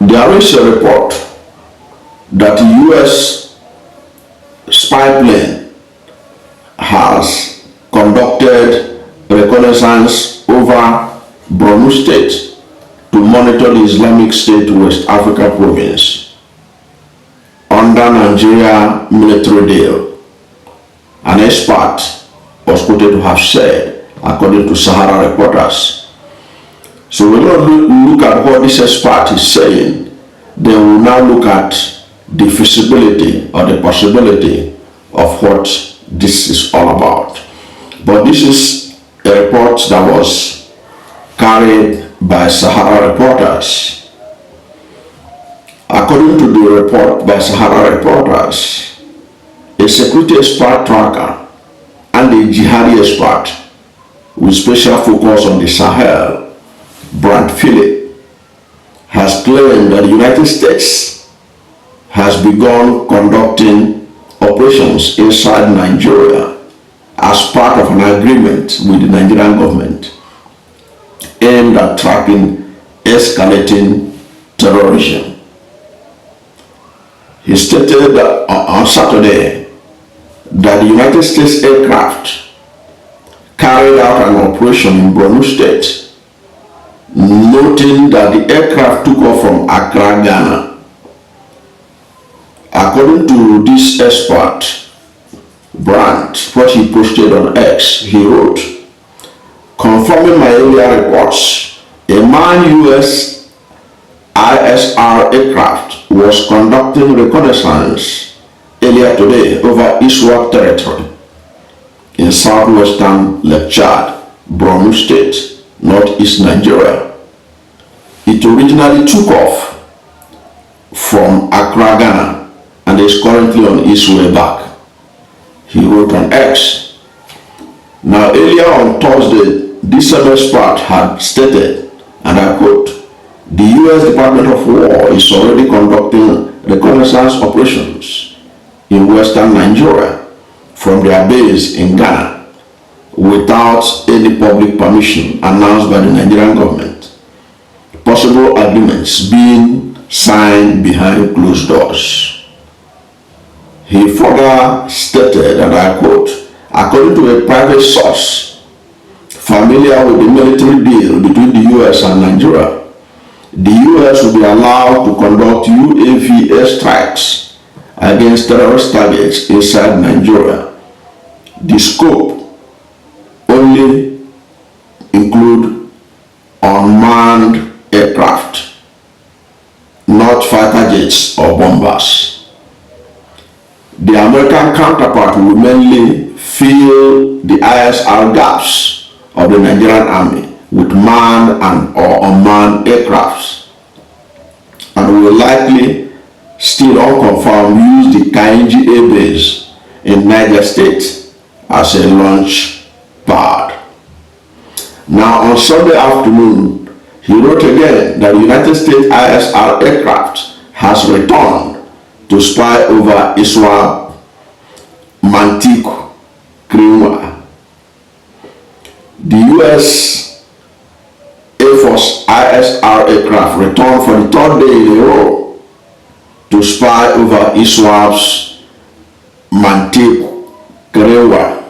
There is a report that the U.S. spy plane has conducted reconnaissance over Borno State to monitor the Islamic State West Africa province under Nigeria military deal. An expert was quoted to have said, according to Sahara reporters. So we're going to look at what this expert is saying. Then we'll now look at the feasibility or the possibility of what this is all about. But this is a report that was carried by Sahara reporters. According to the report by Sahara reporters, a security expert tracker and a jihadi expert with special focus on the Sahel, Brant Philip, has claimed that the United States has begun conducting operations inside Nigeria as part of an agreement with the Nigerian government aimed at tracking escalating terrorism. He stated that on Saturday that the United States aircraft carried out an operation in Borno State, noting that the aircraft took off from Accra, Ghana. According to this expert, Brant, what he posted on X, he wrote, confirming my earlier reports, a manned US ISR aircraft was conducting reconnaissance earlier today over ISWAP territory in southwestern Lake Chad, Borno State, northeast Nigeria. It originally took off from Accra, Ghana, and is currently on its way back, he wrote on X. Now, earlier on Thursday, this same expert had stated, and I quote, the U.S. Department of War is already conducting reconnaissance operations in western Nigeria from their base in Ghana without any public permission announced by the Nigerian government. Possible agreements being signed behind closed doors. He further stated, and I quote, according to a private source familiar with the military deal between the U.S. and Nigeria, the U.S. will be allowed to conduct UAV airstrikes against terrorist targets inside Nigeria. The scope only include unmanned aircraft, not fighter jets or bombers. The American counterpart will mainly fill the ISR gaps of the Nigerian army with manned and or unmanned aircrafts, and will likely, still unconfirmed, use the Kainji Air Base in Niger State as a launch pad. Now, on Sunday afternoon, he wrote again that the United States ISR aircraft has returned to spy over ISWAP Mantico, Kriwa. The U.S. Air Force ISR aircraft returned for the third day in a row to spy over ISWAP's Mantico, Kriwa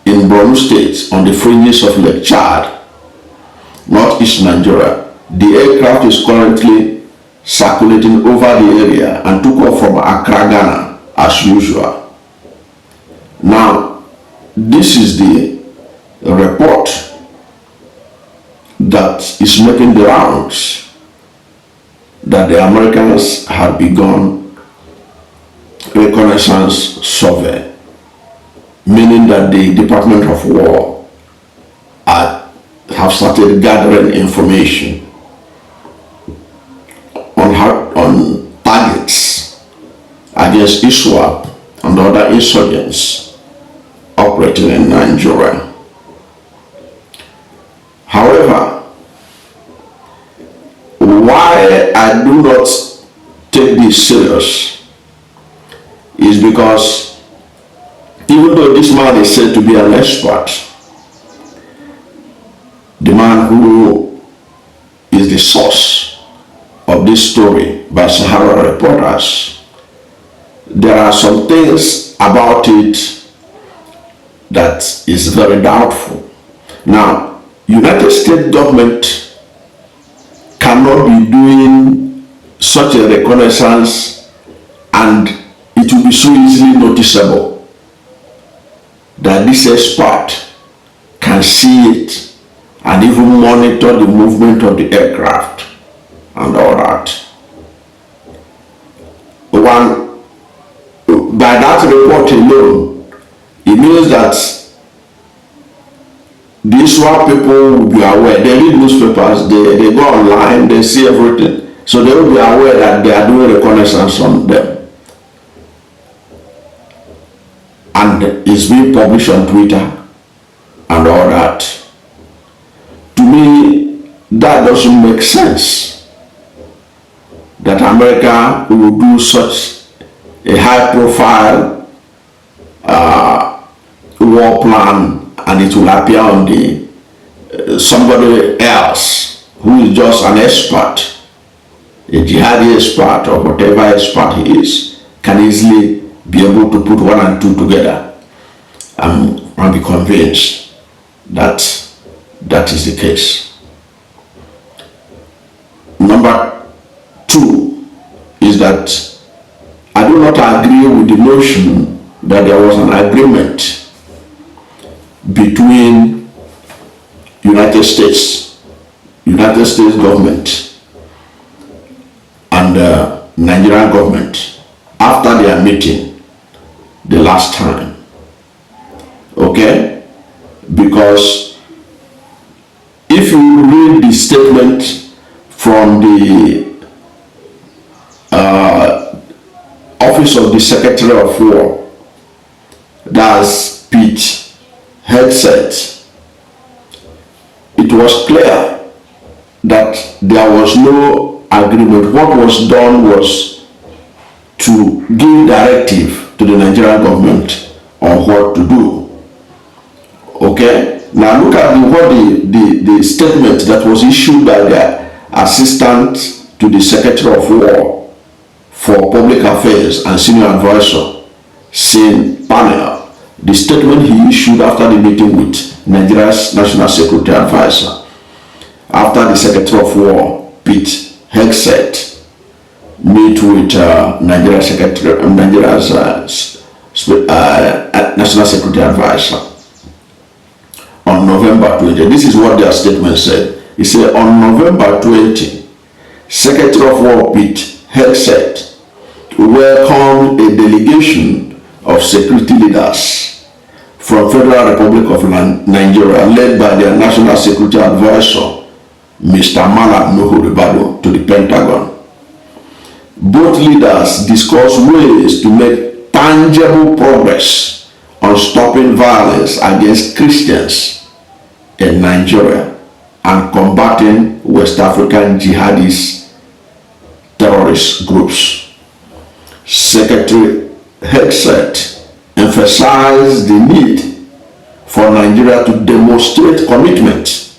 in Borno State on the fringes of Lake Chad, northeast Nigeria. The aircraft is currently circulating over the area and took off from Accra, Ghana, as usual. Now, this is the report that is making the rounds, that the Americans had begun reconnaissance survey, meaning that the Department of War have started gathering information on targets against ISWAP and other insurgents operating in Nigeria. However, why I do not take this serious is because even though this man is said to be an expert, the man who is the source of this story by Sahara reporters, there are some things about it that is very doubtful. Now, United States government cannot be doing such a reconnaissance and it will be so easily noticeable that this expert can see it and even monitor the movement of the aircraft and all that. By that report alone, it means that the ISWAP people will be aware. They read newspapers, they go online, they see everything. So they will be aware that they are doing reconnaissance on them. And it's being published on Twitter and all that. To me, that doesn't make sense. That America will do such a high profile war plan and it will appear on the somebody else who is just an expert, a jihadi expert or whatever expert he is, can easily be able to put one and two together and be convinced that that is the case. Number two is that I do not agree with the notion that there was an agreement between United States government and the Nigerian government after their meeting the last time. Okay? Because if you read the statement from the Office of the Secretary of War, that's Pete Hegseth, it was clear that there was no agreement. What was done was to give directive to the Nigerian government on what to do. Okay? Now look at the statement that was issued by the Assistant to the Secretary of War for Public Affairs and Senior Advisor, Sin Panel. The statement he issued after the meeting with Nigeria's National Security Advisor, after the Secretary of War, Pete Hegseth, meet with Nigeria's National Security Advisor on November 20. This is what their statement said. He said, on November 20, Secretary of War Pete Hegseth welcomed a delegation of security leaders from Federal Republic of Nigeria led by their National Security Advisor, Mr. Malam Nuhu Ribadu, to the Pentagon. Both leaders discussed ways to make tangible progress on stopping violence against Christians in Nigeria and combating West African jihadist terrorist groups. Secretary Hegseth emphasized the need for Nigeria to demonstrate commitment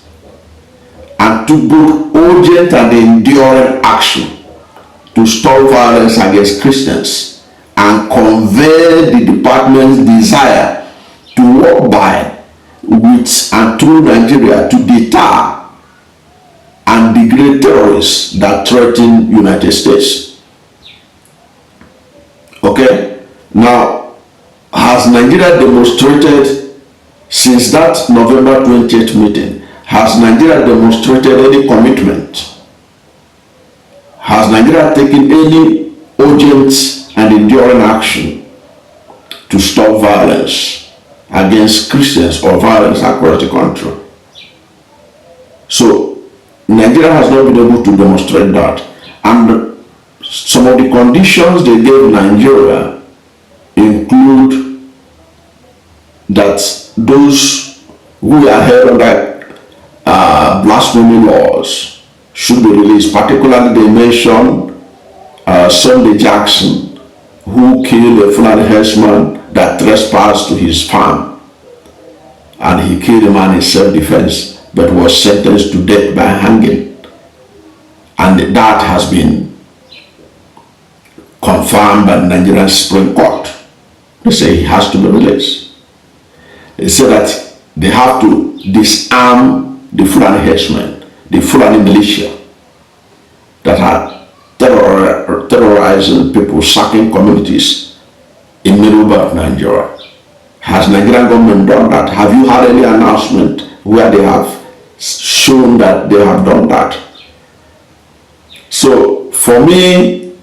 and to both urgent and enduring action to stop violence against Christians and convey the department's desire to work by, with, and through Nigeria to deter and degrade terrorists that threaten United States. Okay? Now, has Nigeria demonstrated, since that November 28th meeting, has Nigeria demonstrated any commitment? Has Nigeria taken any urgent and enduring action to stop violence against Christians or violence across the country? So, Nigeria has not been able to demonstrate that. And some of the conditions they gave Nigeria include that those who are held under blasphemy laws should be released. Particularly, they mentioned Sunday Jackson, who killed a Fulani herdsman that trespassed to his farm, and he killed a man in self-defense but was sentenced to death by hanging. And that has been confirmed by the Nigerian Supreme Court. They say he has to be released. They say that they have to disarm the Fulani headsmen, the Fulani militia that are terrorizing people, sacking communities in middle belt Nigeria. Has Nigerian government done that? Have you had any announcement where they have shown that they have done that? So for me,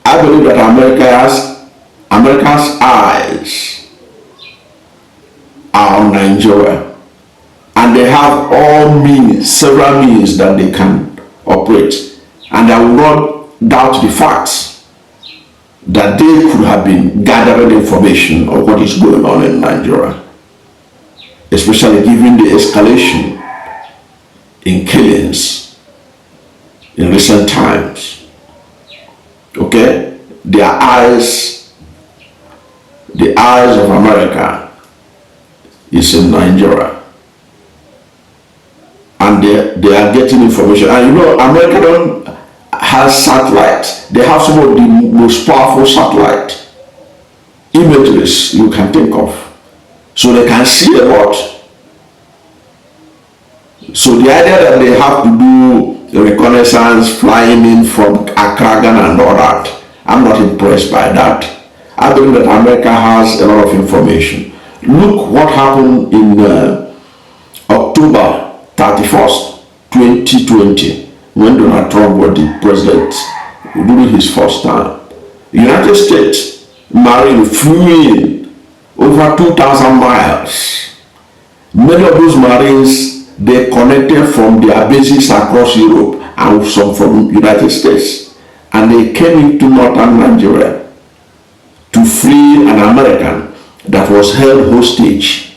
I believe that America's eyes are on Nigeria, and they have all means, several means that they can operate, and I will not doubt the facts that they could have been gathering information of what is going on in Nigeria, especially given the escalation in killings in recent times. Okay, the eyes of America is in Nigeria, and they are getting information. And you know, America has satellites. They have some of the most powerful satellite imageries you can think of, so they can see a lot. So the idea that they have to do reconnaissance, flying in from Accra, Ghana and all that, I'm not impressed by that. I believe that America has a lot of information. Look what happened in October 31st, 2020, when Donald Trump was the president during his first term. United States Marine flew in over 2,000 miles. Many of those Marines, they connected from their bases across Europe and some from United States. And they came into northern Nigeria to free an American that was held hostage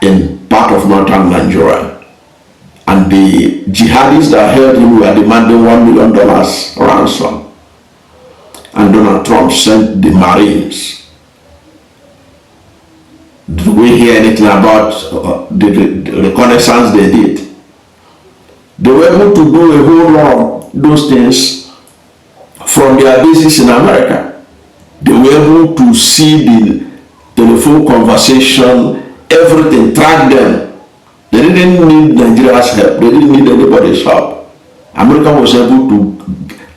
in part of northern Nigeria. And the jihadists that held him were demanding $1 million ransom. And Donald Trump sent the Marines. Did we hear anything about the reconnaissance they did? They were able to do a whole lot of those things from their bases in America. They were able to see the telephone conversation, everything, track them. They didn't need Nigeria's help. They didn't need anybody's help. America was able to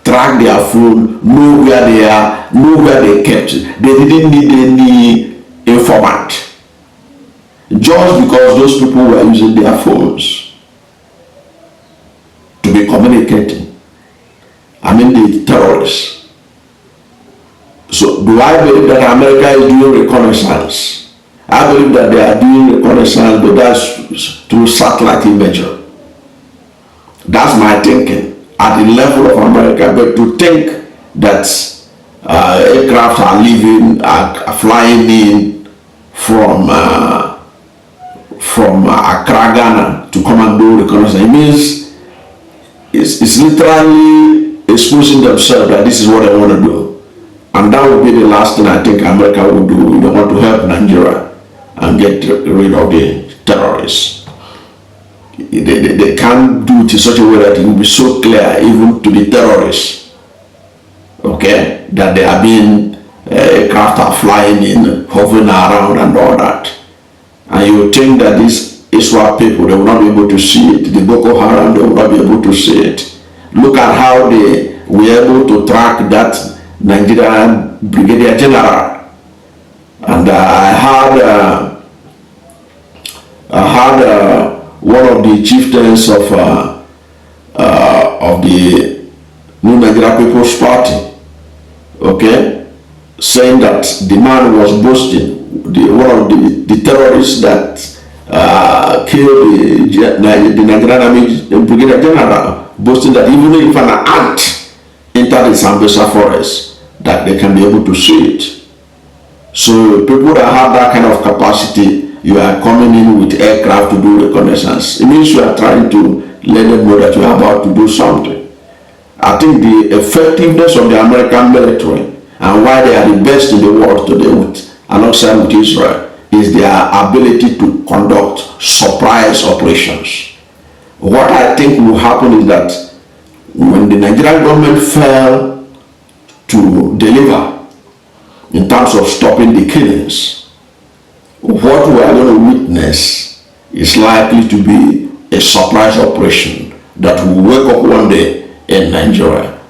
track their phone, know where they are, know where they kept it. They didn't need any informant. Just because those people were using their phones to be communicating. I mean the terrorists. So do I believe that America is doing reconnaissance? I believe that they are doing reconnaissance, but that's through satellite imagery. That's my thinking at the level of America. But to think that aircraft are leaving, are flying in from Accra, Ghana to come and do reconnaissance, it means it's literally exposing themselves that this is what they want to do. And that would be the last thing I think America would do. They want to help Nigeria and get rid of the terrorists. They can't do it in such a way that it will be so clear even to the terrorists, okay, that they are being aircraft are flying in, hovering around and all that. And you would think that these ISWAP people, they will not be able to see it. The Boko Haram, they will not be able to see it. Look at how they were able to track that Nigerian Brigadier General. And I had one of the chieftains of the New Nigeria People's Party, okay, saying that the man was boasting, one of the terrorists that killed the Nigerian Army Brigadier General, boasting that even if an ant entered the Sambisa forest, that they can be able to see it. So people that have that kind of capacity, you are coming in with aircraft to do reconnaissance. It means you are trying to let them know that you are about to do something. I think the effectiveness of the American military and why they are the best in the world today, alongside with Israel, is their ability to conduct surprise operations. What I think will happen is that when the Nigerian government fail to deliver in terms of stopping the killings, what we are going to witness is likely to be a surprise operation that will wake up one day in Nigeria,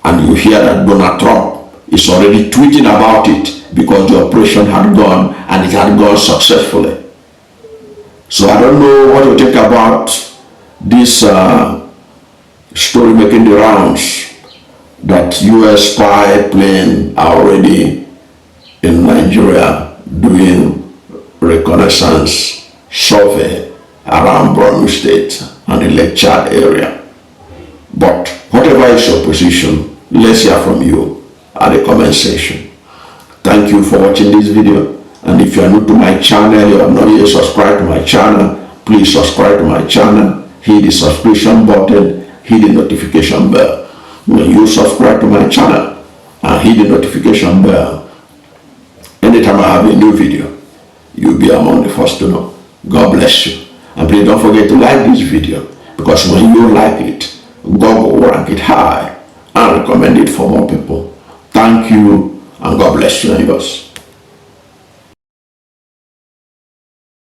and you hear that Donald Trump is already tweeting about it because the operation had gone and it had gone successfully. So I don't know what you think about this story making the rounds that US spy plane are already in Nigeria doing reconnaissance survey around Borno State and the Lake Chad area. But whatever is your position, let's hear from you at the comment section. Thank you for watching this video, and if you are new to my channel, you have not yet subscribed to my channel, please subscribe to my channel, hit the subscription button, hit the notification bell. When you subscribe to my channel and hit the notification bell, anytime I have a new video, you'll be among the first to know. God bless you. And please don't forget to like this video, because when you like it, God will rank it high and recommend it for more people. Thank you, and God bless you and yours.